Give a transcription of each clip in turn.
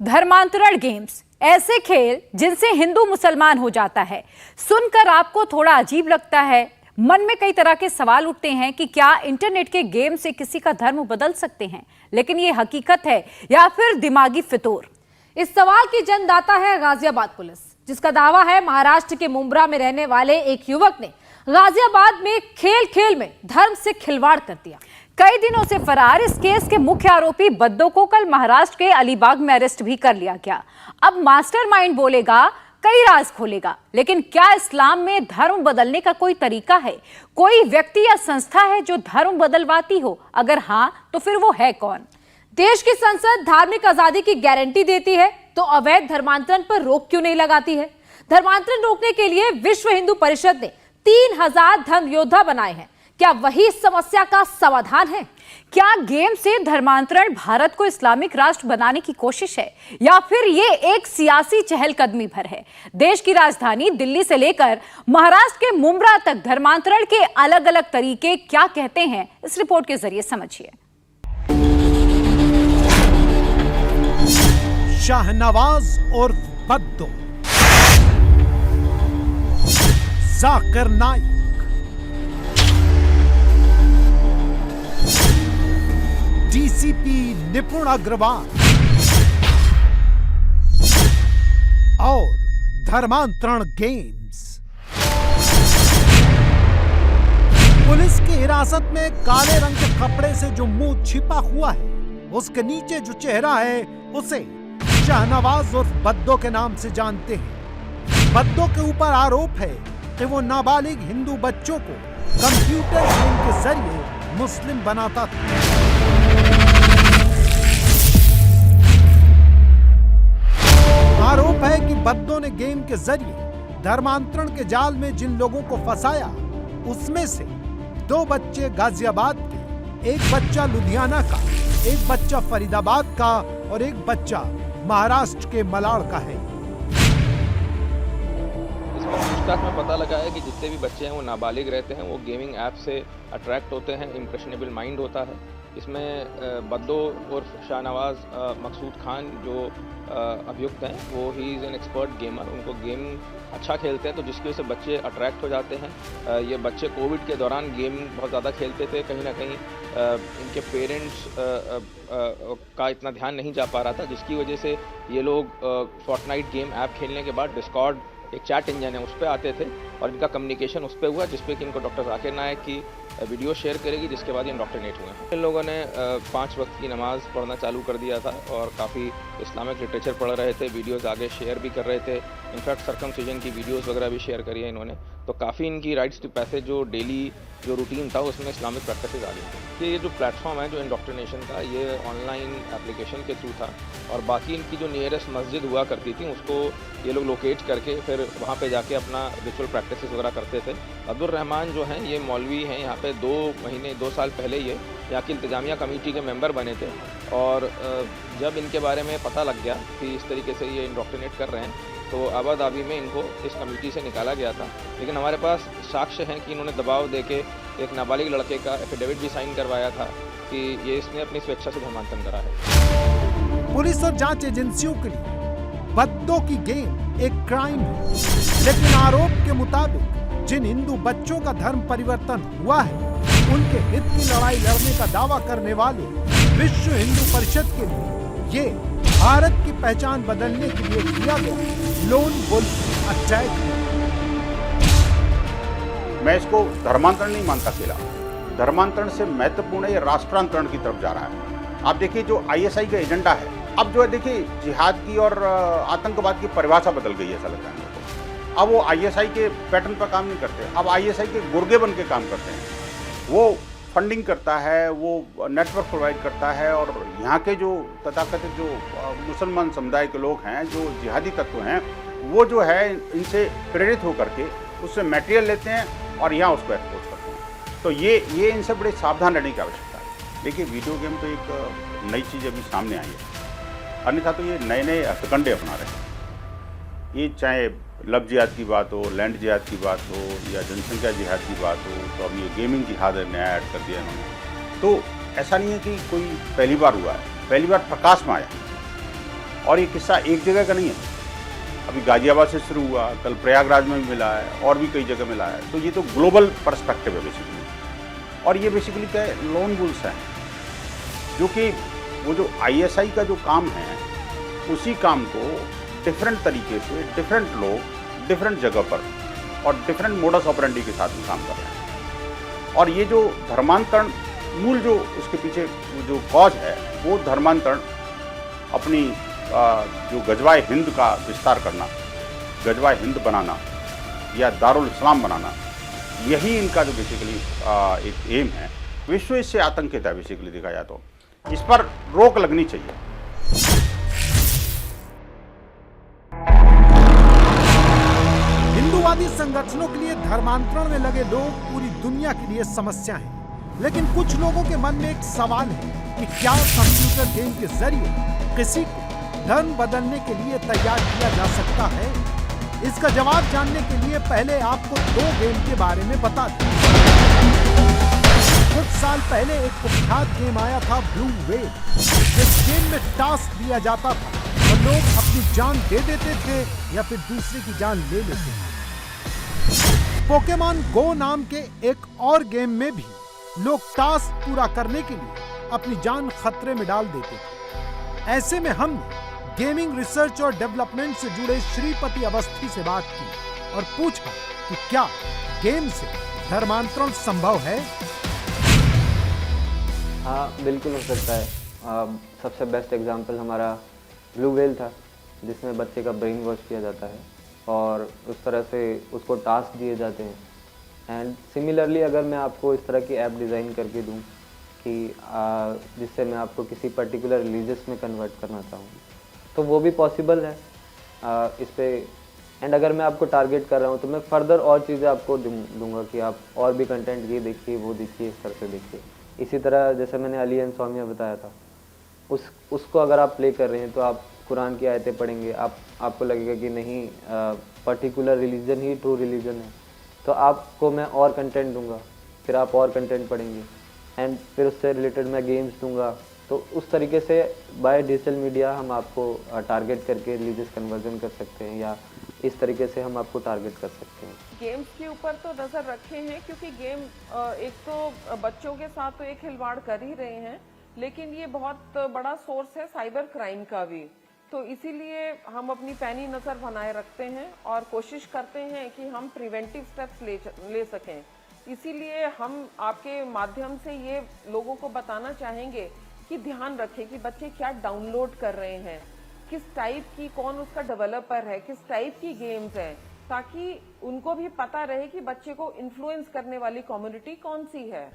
धर्मांतरण गेम्स, ऐसे खेल जिनसे हिंदू मुसलमान हो जाता है। सुनकर आपको थोड़ा अजीब लगता है, मन में कई तरह के सवाल उठते हैं कि क्या इंटरनेट के गेम से किसी का धर्म बदल सकते हैं, लेकिन ये हकीकत है या फिर दिमागी फितूर? इस सवाल की जन्मदाता है गाजियाबाद पुलिस, जिसका दावा है महाराष्ट्र के मुंब्रा में रहने वाले एक युवक ने गाजियाबाद में खेल खेल में धर्म से खिलवाड़ कर दिया। कई दिनों से फरार इस केस के मुख्य आरोपी बद्दो को कल महाराष्ट्र के अलीबाग में अरेस्ट भी कर लिया गया। अब मास्टरमाइंड बोलेगा, कई राज खोलेगा, लेकिन क्या इस्लाम में धर्म बदलने का कोई तरीका है? कोई व्यक्ति या संस्था है जो धर्म बदलवाती हो? अगर हाँ, तो फिर वो है कौन? देश की संसद धार्मिक आजादी की गारंटी देती है, तो अवैध धर्मांतरण पर रोक क्यों नहीं लगाती है? धर्मांतरण रोकने के लिए विश्व हिंदू परिषद ने 3000 धर्म योद्धा बनाए हैं। क्या वही इस समस्या का समाधान है? क्या गेम से धर्मांतरण भारत को इस्लामिक राष्ट्र बनाने की कोशिश है, या फिर ये एक सियासी चहलकदमी भर है? देश की राजधानी दिल्ली से लेकर महाराष्ट्र के मुंब्रा तक धर्मांतरण के अलग अलग तरीके क्या कहते हैं, इस रिपोर्ट के जरिए समझिए। शाहनवाज और बद्दो, जाकिर नाइक, डीसीपी निपुण अग्रवाल और धर्मांतरण गेम्स। पुलिस की हिरासत में काले रंग के कपड़े से जो मुंह छिपा हुआ है, उसके नीचे जो चेहरा है उसे शाहनवाज और बद्दो के नाम से जानते हैं। बद्दो के ऊपर आरोप है कि वो नाबालिग हिंदू बच्चों को कंप्यूटर गेम के जरिए मुस्लिम बनाता था। आरोप है कि बद्दो ने गेम के जरिए धर्मांतरण के जाल में जिन लोगों को फंसाया, उसमें से 2 बच्चे गाजियाबाद के, एक बच्चा लुधियाना का, एक बच्चा फरीदाबाद का और एक बच्चा महाराष्ट्र के मलाड़ का है। इसमें पूछताछ में पता लगा है कि जितने भी बच्चे हैं वो नाबालिग रहते हैं, वो गेमिंग ऐप से अट्रैक्ट होते हैं, इम्प्रेशनेबल माइंड होता है। इसमें बद्दो और शाहनवाज मकसूद खान जो अभियुक्त हैं, वो he is an expert gamer, उनको गेम अच्छा खेलते हैं, तो जिसकी वजह से बच्चे अट्रैक्ट हो जाते हैं। ये बच्चे कोविड के दौरान गेम बहुत ज़्यादा खेलते थे, कहीं ना कहीं इनके पेरेंट्स का इतना ध्यान नहीं जा पा रहा था, जिसकी वजह से ये लोग फोर्टनाइट गेम ऐप खेलने के बाद डिस्कॉर्ड एक चैट इंजन है उस पर आते थे और इनका कम्युनिकेशन उस पर हुआ, जिसपे कि इनको डॉक्टर जाकिर नाइक की वीडियो शेयर करेगी, जिसके बाद ये इंडॉक्ट्रिनेट हुए हैं। इन लोगों ने 5 वक्त की नमाज़ पढ़ना चालू कर दिया था और काफ़ी इस्लामिक लिटरेचर पढ़ रहे थे, वीडियोस आगे शेयर भी कर रहे थे। इनफैक्ट सर्कमसिजन की वीडियोस वगैरह भी शेयर करी है इन्होंने। तो काफ़ी इनकी राइट्स टू पैसेज जो डेली जो रूटीन था उसमें इस्लामिक प्रैक्टिसेस आ गई थी। ये जो प्लेटफॉर्म है जो इंडॉक्ट्रिनेशन का, ये ऑनलाइन एप्लीकेशन के थ्रू था और बाकी इनकी जो नियरेस्ट मस्जिद हुआ करती थी उसको ये लोग लोकेट करके फिर वहाँ पे जाके अपना रिचुअल प्रैक्टिसेस वगैरह करते थे। अब्दुल रहमान जो हैं ये मौलवी हैं, यहाँ पे 2 साल पहले ये यहाँ की इंतजामिया कमेटी के मेंबर बने थे और जब इनके बारे में पता लग गया कि इस तरीके से ये इंडॉक्ट्रिनेट कर रहे हैं, तो आबा धाबी में इनको इस कमेटी से निकाला गया था। लेकिन हमारे पास साक्ष्य हैं कि इन्होंने दबाव देके एक नाबालिग लड़के का एफिडेविट भी साइन करवाया था कि ये इसने अपनी स्वेच्छा से धर्मांतरण करा है। पुलिस और जांच एजेंसियों के लिए बद्दो की गेम एक क्राइम है, लेकिन आरोप के मुताबिक जिन हिंदू बच्चों का धर्म परिवर्तन हुआ है, उनके हित की लड़ाई लड़ने का दावा करने वाले विश्व हिंदू परिषद के लिए ये भारत की पहचान बदलने के लिए किया गया लोन वुल्फ अटैक है। मैं इसको धर्मांतरण नहीं मानता अकेला, धर्मांतरण से महत्वपूर्ण है ये राष्ट्रांतरण की तरफ जा रहा है। आप देखिए जो आईएसआई का एजेंडा है, अब जो है देखिए जिहाद की और आतंकवाद की परिभाषा बदल गई है, ऐसा लगता है मेरे को। अब वो आईएसआई के पैटर्न पर काम नहीं करते, अब आईएसआई के गुर्गे बन के काम करते हैं। वो फंडिंग करता है, वो नेटवर्क प्रोवाइड करता है और यहाँ के जो तथाकथित जो मुसलमान समुदाय के लोग हैं, जो जिहादी तत्व हैं, वो जो है इनसे प्रेरित होकर के उससे मटेरियल लेते हैं और यहाँ उसको एक्सपोज करते हैं। तो ये इनसे बड़े सावधान रहने की आवश्यकता है। देखिए वीडियो गेम तो एक नई चीज़ अभी सामने आई है, अन्यथा तो ये नए नए हथकंडे अपना रहे हैं। ये चाहे लव जिहाद की बात हो, लैंड जिहाद की बात हो या जनसंख्या जिहाद की बात हो, तो अब ये गेमिंग जिहाद नया ऐड कर दिया इन्होंने। तो ऐसा नहीं है कि कोई पहली बार हुआ है, पहली बार प्रकाश में आया। और ये किस्सा एक जगह का नहीं है, अभी गाजियाबाद से शुरू हुआ, कल प्रयागराज में भी मिला है और भी कई जगह मिला है। तो ये तो ग्लोबल पर्सपेक्टिव है बेसिकली। और ये बेसिकली क्या है, लोन वुल्स हैं, जो कि वो जो ISI का जो काम है उसी काम को डिफरेंट तरीके से डिफरेंट लोग डिफरेंट जगह पर और डिफरेंट मोडस ऑपरेंडी के साथ में काम कर रहे हैं। और ये जो धर्मांतरण मूल जो उसके पीछे जो कॉज है, वो धर्मांतरण अपनी जो गजवाए हिंद का विस्तार करना, गजवाए हिंद बनाना या दारुल इस्लाम बनाना, यही इनका जो बेसिकली एक एम है। विश्व इससे आतंकित है बेसिकली देखा जाए तो। इस पर रोक लगनी चाहिए। हिंदूवादी संगठनों के लिए धर्मांतरण में लगे लोग पूरी दुनिया के लिए समस्या हैं। लेकिन कुछ लोगों के मन में एक सवाल है कि क्या कंप्यूटर गेम के जरिए किसी को धर्म बदलने के लिए तैयार किया जा सकता है? इसका जवाब जानने के लिए पहले आपको 2 गेम के बारे में बता दें। कुछ साल पहले एक कुख्यात गेम आया था ब्लू व्हेल। इस गेम में टास्क दिया जाता था और लोग अपनी जान दे देते थे या फिर दूसरे की जान ले लेते थे। पोकेमॉन गो नाम के एक और गेम में भी लोग टास्क पूरा करने के लिए अपनी जान खतरे में डाल देते थे। ऐसे में हमने गेमिंग रिसर्च और डेवलपमेंट से जुड़े श्रीपति अवस्थी से बात की और पूछा कि क्या गेम से धर्मांतरण संभव है? हाँ, बिल्कुल हो सकता है। सबसे बेस्ट एग्जांपल हमारा ब्लू व्हेल था, जिसमें बच्चे का ब्रेन वॉश किया जाता है और उस तरह से उसको टास्क दिए जाते हैं। एंड सिमिलरली अगर मैं आपको इस तरह की ऐप डिज़ाइन करके दूं कि जिससे मैं आपको किसी पर्टिकुलर रिलीजियस में कन्वर्ट करना चाहूँ, तो वो भी पॉसिबल है इस पर। एंड अगर मैं आपको टारगेट कर रहा हूँ तो मैं फर्दर और चीज़ें आपको दूंगा कि आप और भी कंटेंट ये देखिए, वो देखिए, इस तरह से देखिए। इसी तरह जैसे मैंने अली एंड सौम्या बताया था, उसको अगर आप प्ले कर रहे हैं तो आप कुरान की आयतें पढ़ेंगे, आपको लगेगा कि नहीं पर्टिकुलर रिलीजन ही ट्रू रिलीजन है, तो आपको मैं और कंटेंट दूंगा, फिर आप और कंटेंट पढ़ेंगे एंड फिर उससे रिलेटेड मैं गेम्स दूंगा। तो उस तरीके से बाय डिजिटल मीडिया हम आपको टारगेट करके रिलीजियस कन्वर्जन कर सकते हैं, या इस तरीके से हम आपको टारगेट कर सकते हैं। गेम्स के ऊपर तो नज़र रखे हैं, क्योंकि गेम एक तो बच्चों के साथ तो एक खिलवाड़ कर ही रहे हैं, लेकिन ये बहुत बड़ा सोर्स है साइबर क्राइम का भी। तो इसीलिए हम अपनी पैनी नज़र बनाए रखते हैं और कोशिश करते हैं कि हम प्रिवेंटिव स्टेप्स ले सकें। इसीलिए हम आपके माध्यम से ये लोगों को बताना चाहेंगे कि ध्यान रखें कि बच्चे क्या डाउनलोड कर रहे हैं, किस टाइप की, कौन उसका डेवलपर है, किस टाइप की गेम्स हैं, ताकि उनको भी पता रहे कि बच्चे को इन्फ्लुएंस करने वाली कम्युनिटी कौन सी है।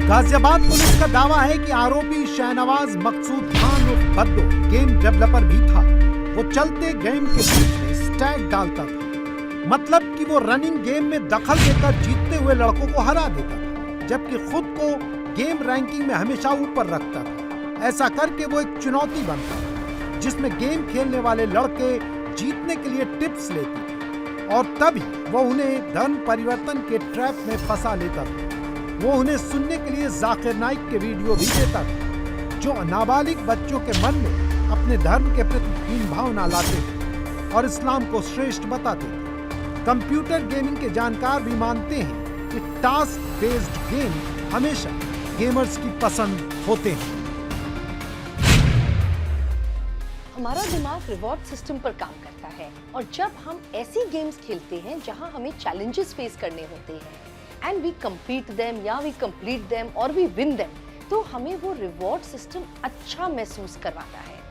गाजियाबाद पुलिस का दावा है कि आरोपी शाहनवाज मकसूद खान उर्फ बद्दो गेम डेवलपर भी था। वो चलते गेम के बीच में स्टैग डालता था, मतलब कि वो रनिंग गेम में दखल देकर जीतते हुए लड़कों को हरा देता था, जबकि खुद को गेम रैंकिंग में हमेशा ऊपर रखता था। ऐसा करके वो एक चुनौती बनता था, जिसमें गेम खेलने वाले लड़के जीतने के लिए टिप्स लेते थे और तभी वो उन्हें धर्म परिवर्तन के ट्रैप में फंसा लेता था। वो उन्हें सुनने के लिए जाकिर नाइक के वीडियो भी देता था, जो नाबालिग बच्चों के मन में अपने धर्म के प्रति हीन भावना लाते थे और इस्लाम को श्रेष्ठ बताते थे। कंप्यूटर गेमिंग के जानकार भी मानते हैं कि टास्क बेस्ड गेम हमेशा गेमर्स की पसंद होते हैं। हमारा दिमाग रिवॉर्ड सिस्टम पर काम करता है और जब हम ऐसी गेम्स खेलते हैं जहां हमें चैलेंजेस फेस करने होते हैं एंड वी कंप्लीट देम या वी कंप्लीट देम और वी विन देम, तो हमें वो रिवॉर्ड सिस्टम अच्छा महसूस करवाता है।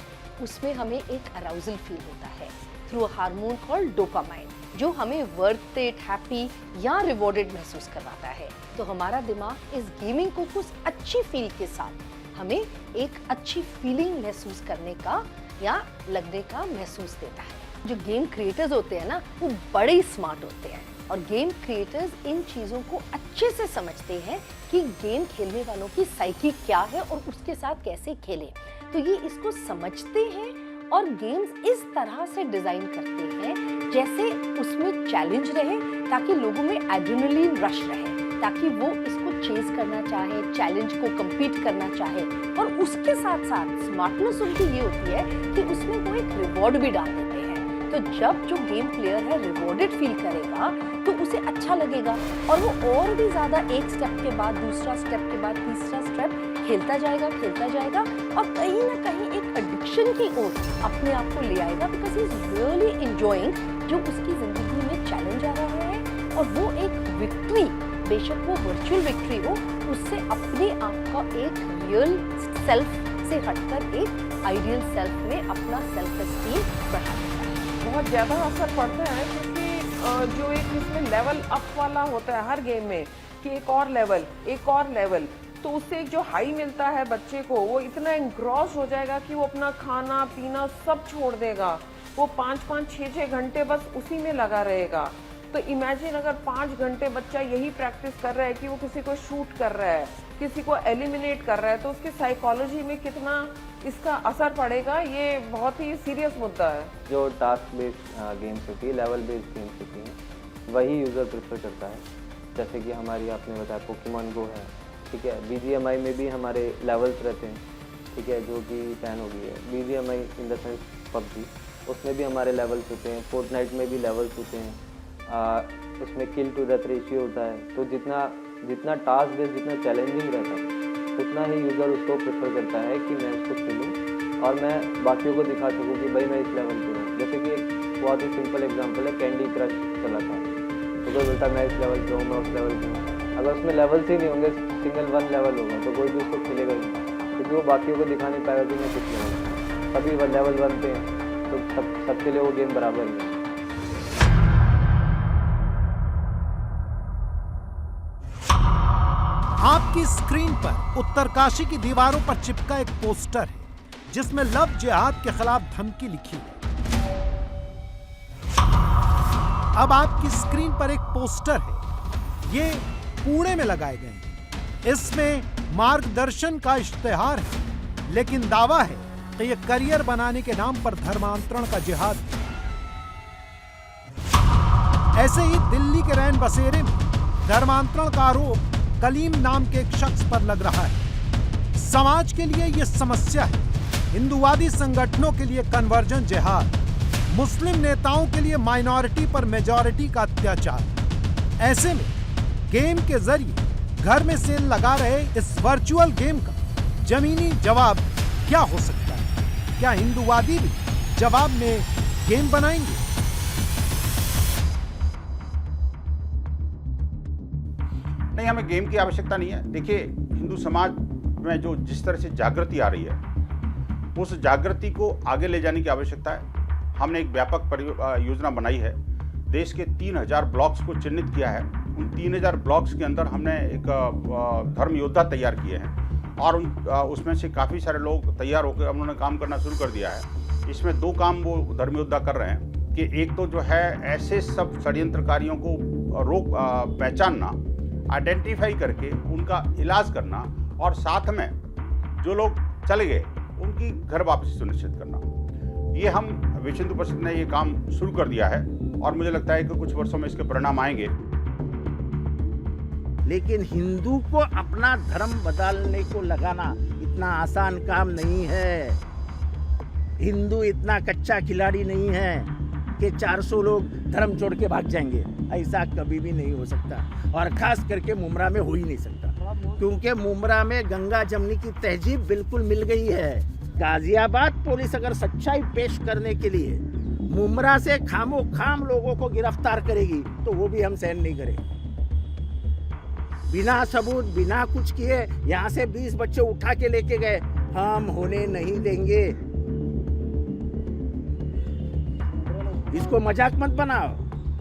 उसमें हमें एक अराउजल फील होता है through a hormone called dopamine, जो हमें वर्थ इट, हैप्पी या रिवॉर्डेड महसूस करवाता है। तो हमारा दिमाग इस गेमिंग को कुछ अच्छी फील के साथ हमें एक अच्छी फीलिंग महसूस करने का या लगने का महसूस देता है। जो गेम क्रिएटर्स होते हैं ना, वो बड़े स्मार्ट होते हैं और गेम क्रिएटर्स इन चीज़ों को अच्छे से समझते हैं कि गेम खेलने वालों की साइकी क्या है और उसके साथ कैसे खेलें। तो ये इसको समझते हैं और गेम्स इस तरह से डिज़ाइन करते हैं जैसे उसमें चैलेंज रहे, ताकि लोगों में एड्रेनलिन रश रहे, ताकि वो इसको चेज करना चाहे, चैलेंज को compete करना चाहे, और उसके साथ साथ स्मार्टनेस उनकी ये होती है कि उसमें वो एक रिवॉर्ड भी डाल देते हैं। तो जब जो गेम प्लेयर है रिवॉर्डेड फील करेगा तो उसे अच्छा लगेगा और वो और भी ज्यादा एक स्टेप के बाद दूसरा स्टेप के बाद तीसरा स्टेप खेलता जाएगा और कहीं ना कहीं एक एडिक्शन की ओर अपने आप को ले आएगा, because he is really enjoying जो उसकी जिंदगी में चैलेंज आ रहा है। और वो एक विक्ट्री, बेशक वो वर्चुअल विक्ट्री हो, उससे अपने आप का एक रियल सेल्फ से हटकर एक आइडियल सेल्फ में अपना सेल्फ एस्टीम बढ़ा देता है। बहुत ज़्यादा असर पड़ता है क्योंकि जो एक इसमें लेवल अप वाला होता है हर गेम में कि एक और लेवल, तो उससे एक जो हाई मिलता है बच्चे को, वो इतना एंग्रॉस हो जाएगा कि वो अपना खाना पीना सब छोड़ देगा। वो 5-5, 6-6 घंटे बस उसी में लगा रहेगा। तो इमेजिन अगर 5 घंटे बच्चा यही प्रैक्टिस कर रहा है कि वो किसी को शूट कर रहा है, किसी को एलिमिनेट कर रहा है, तो उसकी साइकोलॉजी में कितना इसका असर पड़ेगा, ये बहुत ही सीरियस मुद्दा है। जो टास्क बेस्ड गेम्स होती है, लेवल बेस्ड गेम्स होती हैं, वही यूज़र प्रेफर करता है। जैसे कि हमारी आपने बताया पोकेमॉन गो है, ठीक है, BGMI में भी हमारे लेवल्स रहते हैं, ठीक है, जो कि बैन हो गई है। BGMI in the sense PUBG, उसमें भी हमारे लेवल्स होते हैं। फोर्टनाइट में भी लेवल्स होते हैं, उसमें किल टू डेथ रेशियो होता है। तो जितना टास्क बेस्ड, जितना चैलेंजिंग रहता है, उतना ही यूज़र उसको प्रेफर करता है कि मैं उसको खेलूँ और मैं बाकियों को दिखा सकूँ कि भाई मैं इस लेवल पे हूँ। जैसे कि एक बहुत ही सिंपल एग्जांपल है, कैंडी क्रश चला था, तो कोई बोलता मैं इस लेवल पे हूँ, मैं उस लेवल पे हूँ। अगर उसमें लेवल्स ही नहीं होंगे, सिंगल 1 लेवल होगा, तो कोई भी उसको खेलेगा ही नहीं, क्योंकि वो बाकियों को दिखा नहीं पाएगा कि मैं किस लेवल पे हूँ। सभी लेवल 1 पे हैं, तो सबके लिए वो गेम बराबर ही है। आपकी स्क्रीन पर उत्तरकाशी की दीवारों पर चिपका एक पोस्टर है जिसमें लव जिहाद के खिलाफ धमकी लिखी है। अब आपकी स्क्रीन पर एक पोस्टर है, ये पुणे में लगाए गए हैं। इसमें मार्गदर्शन का इश्तिहार है, लेकिन दावा है कि ये करियर बनाने के नाम पर धर्मांतरण का जिहाद है। ऐसे ही दिल्ली के रैन बसेरे में धर्मांतरण का आरोप कलीम नाम के एक शख्स पर लग रहा है। समाज के लिए यह समस्या है, हिंदुवादी संगठनों के लिए कन्वर्जन जिहाद, मुस्लिम नेताओं के लिए माइनॉरिटी पर मेजॉरिटी का अत्याचार। ऐसे में गेम के जरिए घर में सेल लगा रहे इस वर्चुअल गेम का जमीनी जवाब क्या हो सकता है? क्या हिंदुवादी भी जवाब में गेम बनाएंगे? नहीं, हमें गेम की आवश्यकता नहीं है। देखिए, हिंदू समाज में जो जिस तरह से जागृति आ रही है, उस जागृति को आगे ले जाने की आवश्यकता है। हमने एक व्यापक योजना बनाई है, देश के 3000 ब्लॉक्स को चिन्हित किया है। उन 3000 ब्लॉक्स के अंदर हमने एक धर्म योद्धा तैयार किए हैं और उसमें से काफ़ी सारे लोग तैयार होकर उन्होंने काम करना शुरू कर दिया है। इसमें 2 काम वो धर्म योद्धा कर रहे हैं कि एक तो जो है ऐसे सब षड्यंत्रकारियों को पहचानना, आइडेंटिफाई करके उनका इलाज करना, और साथ में जो लोग चले गए उनकी घर वापसी सुनिश्चित करना। ये हम विश्व हिंदू परिषद ने ये काम शुरू कर दिया है और मुझे लगता है कि कुछ वर्षों में इसके परिणाम आएंगे। लेकिन हिंदू को अपना धर्म बदलने को लगाना इतना आसान काम नहीं है। हिंदू इतना कच्चा खिलाड़ी नहीं है कि 400 लोग धर्म छोड़ के भाग जाएंगे। ऐसा कभी भी नहीं हो सकता, और खास करके मुमरा में हो ही नहीं सकता, क्योंकि मुमरा में गंगा जमनी की तहजीब बिल्कुल मिल गई है। गाजियाबाद पुलिस अगर सच्चाई पेश करने के लिए मुमरा से खामोखाम लोगों को गिरफ्तार करेगी तो वो भी हम सहन नहीं करेंगे। बिना सबूत, बिना कुछ किए यहाँ से 20 बच्चे उठा के लेके गए, हम होने नहीं देंगे। इसको मजाक मत बनाओ।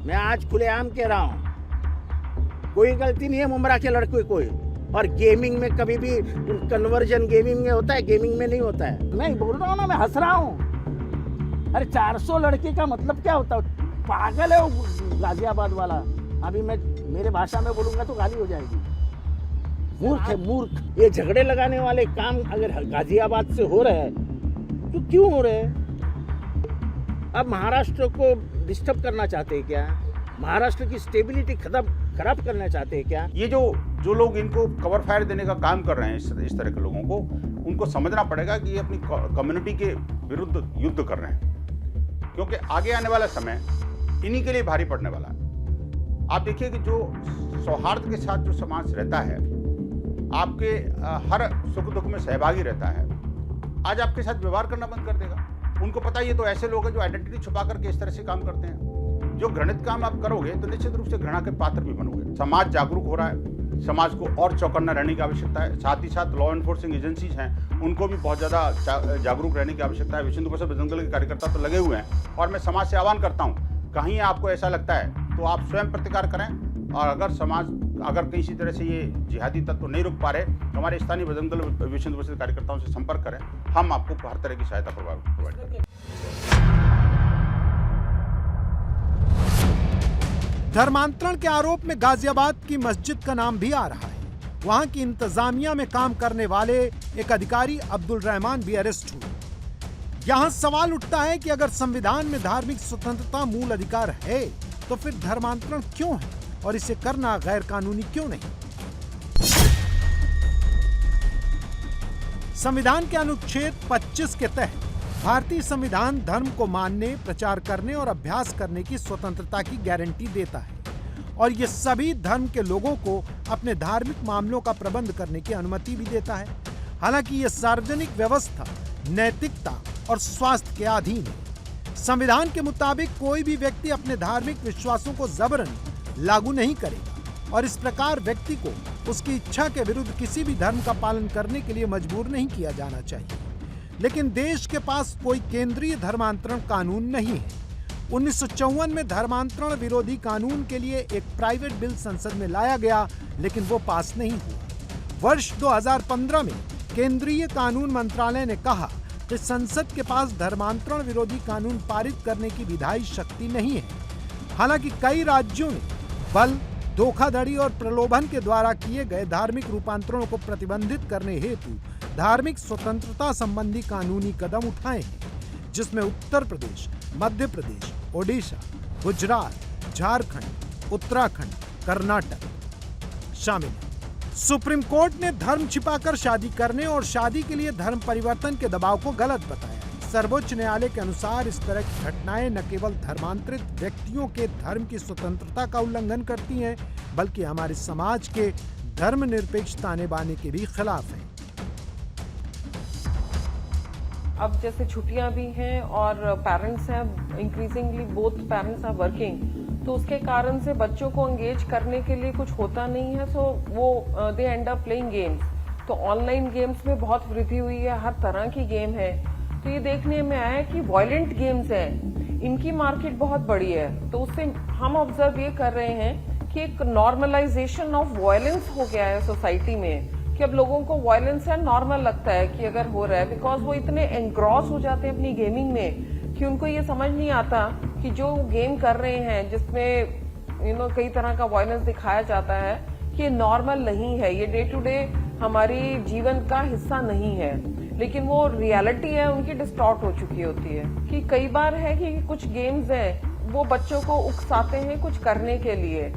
मैं आज खुलेआम कह रहा हूँ, कोई गलती नहीं है मुमरा के लड़के कोई। और गेमिंग में कभी भी कन्वर्जन गेमिंग में होता है, गेमिंग में नहीं होता है। मैं बोल रहा हूँ ना, मैं हंस रहा हूँ। अरे 400 लड़के का मतलब क्या होता है? पागल है वो गाजियाबाद वाला। अभी मैं मेरे भाषा में बोलूंगा तो गाली हो जाएगी। मूर्ख है, मूर्ख। ये झगड़े लगाने वाले काम अगर गाजियाबाद से हो रहे हैं तो क्यों हो रहे हैं? अब महाराष्ट्र को डिस्टर्ब करना चाहते हैं क्या? महाराष्ट्र की स्टेबिलिटी खत्म खराब करना चाहते हैं क्या? ये जो लोग इनको कवर फायर देने का काम कर रहे हैं इस तरह के लोगों को, उनको समझना पड़ेगा कि ये अपनी कम्युनिटी के विरुद्ध युद्ध कर रहे हैं, क्योंकि आगे आने वाला समय इन्हीं के लिए भारी पड़ने वाला है। आप देखिए कि जो सौहार्द के साथ जो समाज रहता है, आपके हर सुख दुख में सहभागी रहता है, आज आपके साथ व्यवहार करना बंद कर देगा। उनको पता है ये तो ऐसे लोग हैं जो आइडेंटिटी छुपा करके इस तरह से काम करते हैं। जो घृणित काम आप करोगे तो निश्चित रूप से घृणा के पात्र भी बनोगे। समाज जागरूक हो रहा है, समाज को और चौकन्ना रहने की आवश्यकता है। साथ ही साथ लॉ एनफोर्सिंग एजेंसीज हैं, उनको भी बहुत ज़्यादा जागरूक रहने की आवश्यकता है। विश्व हिंदू परिषद बजरंग दल के कार्यकर्ता तो लगे हुए हैं, और मैं समाज से आह्वान करता हूँ, कहीं आपको ऐसा लगता है तो आप स्वयं प्रतिकार करें, और अगर किसी तरह से ये जिहादी तत्व नहीं रुक पा रहे, हमारे स्थानीय बजरंग दल विश्व हिंदू परिषद कार्यकर्ताओं से संपर्क करें, हम आपको हर तरह की सहायता प्रोवाइड करें। धर्मांतरण के आरोप में गाजियाबाद की मस्जिद का नाम भी आ रहा है। वहां की इंतजामिया में काम करने वाले एक अधिकारी अब्दुल रहमान भी अरेस्ट हुए। यहां सवाल उठता है कि अगर संविधान में धार्मिक स्वतंत्रता मूल अधिकार है, तो फिर धर्मांतरण क्यों है और इसे करना गैर कानूनी क्यों नहीं? संविधान के अनुच्छेद 25 के तहत भारतीय संविधान धर्म को मानने, प्रचार करने और अभ्यास करने की स्वतंत्रता की गारंटी देता है, और ये सभी धर्म के लोगों को अपने धार्मिक मामलों का प्रबंध करने की अनुमति भी देता है। हालांकि ये सार्वजनिक व्यवस्था, नैतिकता और स्वास्थ्य के अधीन है। संविधान के मुताबिक कोई भी व्यक्ति अपने धार्मिक विश्वासों को जबरन लागू नहीं करेगा, और इस प्रकार व्यक्ति को उसकी इच्छा के विरुद्ध किसी भी धर्म का पालन करने के लिए मजबूर नहीं किया जाना चाहिए। लेकिन देश के पास कोई केंद्रीय धर्मांतरण कानून नहीं है। 1954 में धर्मांतरण विरोधी कानून के लिए एक प्राइवेट बिल संसद में लाया गया, लेकिन वो पास नहीं हुआ। वर्ष 2015 में केंद्रीय कानून मंत्रालय ने कहा कि संसद के पास धर्मांतरण विरोधी कानून पारित करने की विधायी शक्ति नहीं है। हालांकि कई राज्यों ने बल, धोखाधड़ी और प्रलोभन के द्वारा किए गए धार्मिक रूपांतरणों को प्रतिबंधित करने हेतु धार्मिक स्वतंत्रता संबंधी कानूनी कदम उठाए हैं, जिसमें उत्तर प्रदेश, मध्य प्रदेश, ओडिशा, गुजरात, झारखंड, उत्तराखंड, कर्नाटक शामिल है। सुप्रीम कोर्ट ने धर्म छिपाकर शादी करने और शादी के लिए धर्म परिवर्तन के दबाव को गलत बताया। सर्वोच्च न्यायालय के अनुसार इस तरह की घटनाएं न केवल धर्मांतरित व्यक्तियों के धर्म की स्वतंत्रता का उल्लंघन करती हैं, बल्कि हमारे समाज के धर्मनिरपेक्ष ताने बाने के भी खिलाफ हैं। अब जैसे छुट्टियां भी हैं और पेरेंट्स हैं, increasingly both parents are working, तो उसके कारण से बच्चों को एंगेज करने के लिए कुछ होता नहीं है, सो वो दे एंड अप प्लेइंग गेम्स। तो ऑनलाइन गेम्स में बहुत वृद्धि हुई है, हर तरह की गेम है। तो ये देखने में आया कि वायलेंट गेम्स हैं, इनकी मार्केट बहुत बड़ी है। तो उससे हम ऑब्जर्व ये कर रहे हैं कि एक नॉर्मलाइजेशन ऑफ वायलेंस हो गया है सोसाइटी में, कि अब लोगों को वायलेंस है नॉर्मल लगता है कि अगर हो रहा है, बिकॉज वो इतने एंग्रॉस हो जाते हैं अपनी गेमिंग में कि उनको ये समझ नहीं आता कि जो गेम कर रहे हैं जिसमें कई तरह का वायलेंस दिखाया जाता है कि नॉर्मल नहीं है, ये डे टू डे हमारी जीवन का हिस्सा नहीं है। लेकिन वो रियलिटी है उनकी डिस्टॉर्ट हो चुकी होती है। कि कई बार है कि कुछ गेम्स हैं वो बच्चों को उकसाते हैं कुछ करने के लिए,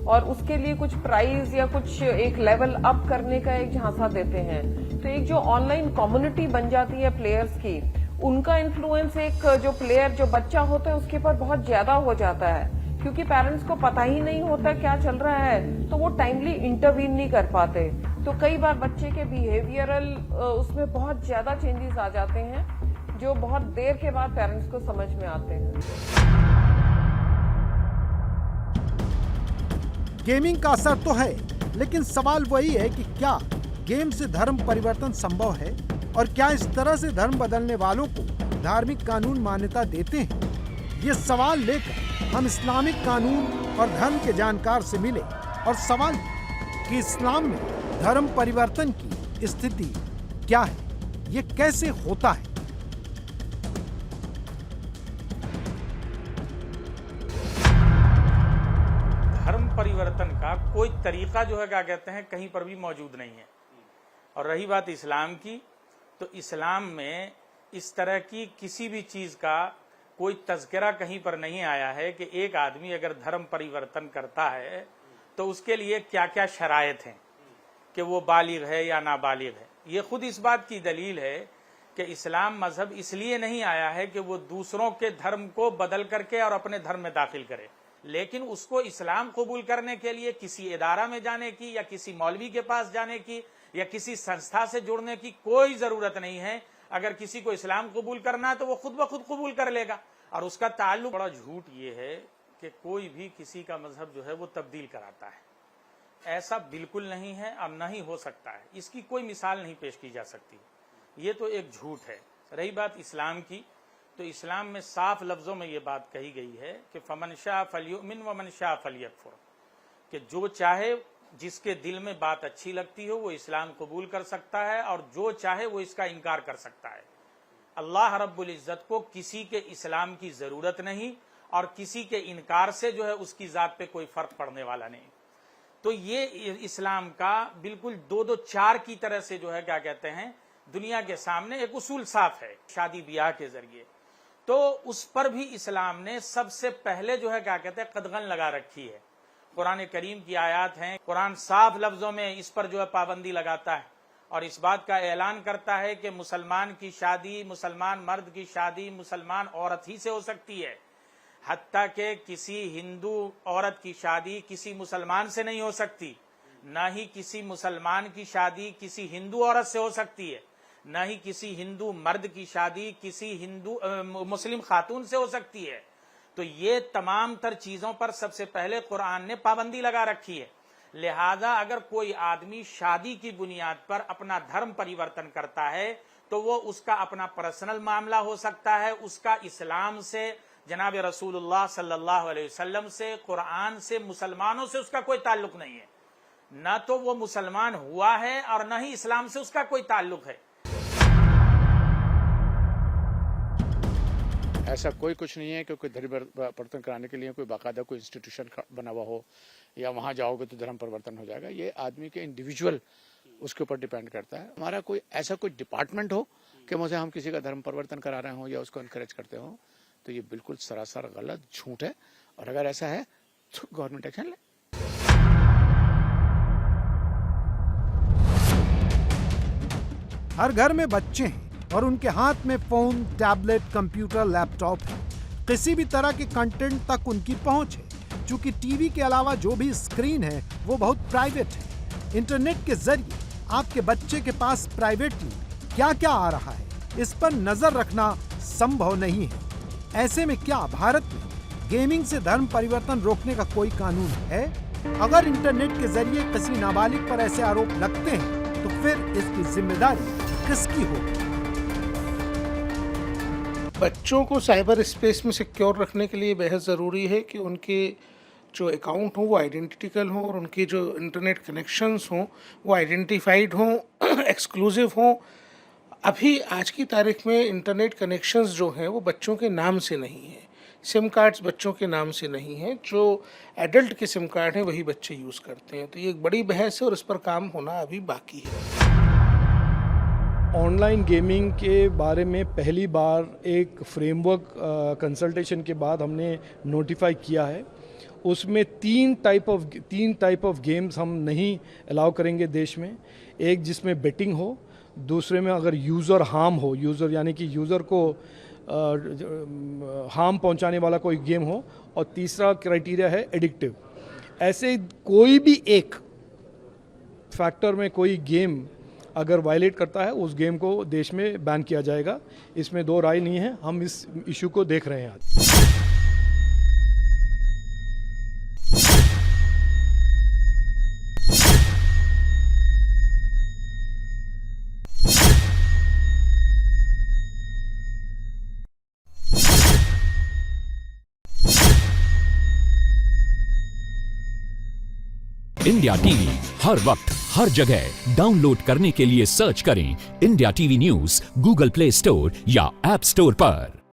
और उसके लिए कुछ प्राइज या कुछ एक लेवल अप करने का एक झांसा देते हैं। तो एक जो ऑनलाइन कम्युनिटी बन जाती है प्लेयर्स की, उनका इन्फ्लुएंस एक जो प्लेयर जो बच्चा होता है उसके ऊपर बहुत ज्यादा हो जाता है, क्योंकि पेरेंट्स को पता ही नहीं होता क्या चल रहा है, तो वो टाइमली इंटरवीन नहीं कर पाते। तो कई बार बच्चे के बिहेवियरल उसमें बहुत ज्यादा चेंजेस आ जाते हैं, जो बहुत देर के बाद पेरेंट्स को समझ में आते हैं। गेमिंग का असर तो है, लेकिन सवाल वही है कि क्या गेम से धर्म परिवर्तन संभव है, और क्या इस तरह से धर्म बदलने वालों को धार्मिक कानून मान्यता देते हैं? ये सवाल लेकर हम इस्लामिक कानून और धर्म के जानकार से मिले, और सवाल कि इस्लाम में धर्म परिवर्तन की स्थिति क्या है, ये कैसे होता है। धर्म परिवर्तन का कोई तरीका जो है क्या कहते हैं कहीं पर भी मौजूद नहीं है। और रही बात इस्लाम की, तो इस्लाम में इस तरह की किसी भी चीज का कोई तज़किरा कहीं पर नहीं आया है कि एक आदमी अगर धर्म परिवर्तन करता है तो उसके लिए क्या क्या शराइत हैं कि वो बालिग है या नाबालिग है। ये खुद इस बात की दलील है कि इस्लाम मजहब इसलिए नहीं आया है कि वो दूसरों के धर्म को बदल करके और अपने धर्म में दाखिल करे, लेकिन उसको इस्लाम कबूल करने के लिए किसी इदारा में जाने की या किसी मौलवी के पास जाने की या किसी संस्था से जुड़ने की कोई जरूरत नहीं है। अगर किसी को इस्लाम कबूल करना है तो वो खुद ब खुद कबूल कर लेगा। और उसका ताल्लुक, बड़ा झूठ ये है कि कोई भी किसी का मजहब जो है वो तब्दील कराता है। ऐसा बिल्कुल नहीं है और न ही हो सकता है। इसकी कोई मिसाल नहीं पेश की जा सकती। ये तो एक झूठ है। रही बात इस्लाम की, तो इस्लाम में साफ लफ्जों में ये बात कही गई है कि फमन शाह फलयुमिन व मन शाह फलयकफुर, कि जो चाहे, जिसके दिल में बात अच्छी लगती हो वो इस्लाम कबूल कर सकता है और जो चाहे वो इसका इनकार कर सकता है। अल्लाह रब्बुल इज्जत को किसी के इस्लाम की जरूरत नहीं और किसी के इनकार से जो है उसकी जात पे कोई फर्क पड़ने वाला नहीं। तो ये इस्लाम का बिल्कुल दो चार की तरह से जो है क्या कहते हैं, दुनिया के सामने एक उसूल साफ है शादी ब्याह के जरिए। तो उस पर भी इस्लाम ने सबसे पहले जो है क्या कहते हैं कदगन लगा रखी है। कुरान करीम की आयत हैं, कुरान साफ लफ्जों में इस पर जो है पाबंदी लगाता है और इस बात का ऐलान करता है कि मुसलमान की शादी, मुसलमान मर्द की शादी मुसलमान औरत ही से हो सकती है। हत्ता के किसी हिंदू औरत की शादी किसी मुसलमान से नहीं हो सकती, न ही किसी मुसलमान की शादी किसी हिंदू औरत से हो सकती है, न ही किसी हिंदू मर्द की शादी किसी हिंदू मुस्लिम खातून से हो सकती है। तो ये तमाम तर चीजों पर सबसे पहले कुरान ने पाबंदी लगा रखी है। लिहाजा अगर कोई आदमी शादी की बुनियाद पर अपना धर्म परिवर्तन करता है तो वो उसका अपना पर्सनल मामला हो सकता है, उसका इस्लाम से, जनाब रसूलुल्लाह सल्लल्लाहु अलैहि वसल्लम से, कुरान से, मुसलमानों से उसका कोई ताल्लुक नहीं है। न तो वो मुसलमान हुआ है और न ही इस्लाम से उसका कोई ताल्लुक है। ऐसा कोई कुछ नहीं है कि कोई धर्म परिवर्तन कराने के लिए कोई बाकायदा कोई इंस्टीट्यूशन बना हुआ हो या वहाँ जाओगे तो धर्म परिवर्तन हो जाएगा। ये आदमी के इंडिविजुअल उसके ऊपर डिपेंड करता है। हमारा कोई ऐसा कोई डिपार्टमेंट हो कि मुझे हम किसी का धर्म परिवर्तन करा रहे हो या उसको इनकरेज करते हो, तो ये बिल्कुल सरासर गलत झूठ है। और अगर ऐसा है तो गवर्नमेंट एक्शन ले। हर घर में बच्चे हैं और उनके हाथ में फोन, टैबलेट, कंप्यूटर, लैपटॉप है। किसी भी तरह के कंटेंट तक उनकी पहुंच है। चूंकि टीवी के अलावा जो भी स्क्रीन है वो बहुत प्राइवेट है। इंटरनेट के जरिए आपके बच्चे के पास प्राइवेटली क्या क्या आ रहा है, इस पर नजर रखना संभव नहीं है। ऐसे में क्या भारत में गेमिंग से धर्म परिवर्तन रोकने का कोई कानून है? अगर इंटरनेट के जरिए किसी नाबालिग पर ऐसे आरोप लगते हैं तो फिर इसकी जिम्मेदारी किसकी होगी? बच्चों को साइबर स्पेस में सिक्योर रखने के लिए बेहद ज़रूरी है कि उनके जो अकाउंट हों वो आइडेंटिकल हों और उनके जो इंटरनेट कनेक्शंस हों वो आइडेंटिफाइड हों, एक्सक्लूसिव हों। अभी आज की तारीख में इंटरनेट कनेक्शंस जो हैं वो बच्चों के नाम से नहीं हैं, सिम कार्ड्स बच्चों के नाम से नहीं हैं, जो एडल्ट के सिम कार्ड हैं वही बच्चे यूज़ करते हैं। तो ये एक बड़ी बहस है और इस पर काम होना अभी बाकी है। ऑनलाइन गेमिंग के बारे में पहली बार एक फ्रेमवर्क कंसल्टेशन के बाद हमने नोटिफाई किया है। उसमें तीन टाइप ऑफ गेम्स हम नहीं अलाउ करेंगे देश में। एक जिसमें बेटिंग हो, दूसरे में अगर यूज़र हार्म हो, यूज़र यानी कि यूज़र को हार्म पहुंचाने वाला कोई गेम हो, और तीसरा क्राइटेरिया है एडिक्टिव। ऐसे कोई भी एक फैक्टर में कोई गेम अगर वायलेट करता है उस गेम को देश में बैन किया जाएगा। इसमें दो राय नहीं है। हम इस इशू को देख रहे हैं आज। इंडिया टीवी हर वक्त हर जगह डाउनलोड करने के लिए सर्च करें India TV news Google play store या ऐप स्टोर पर।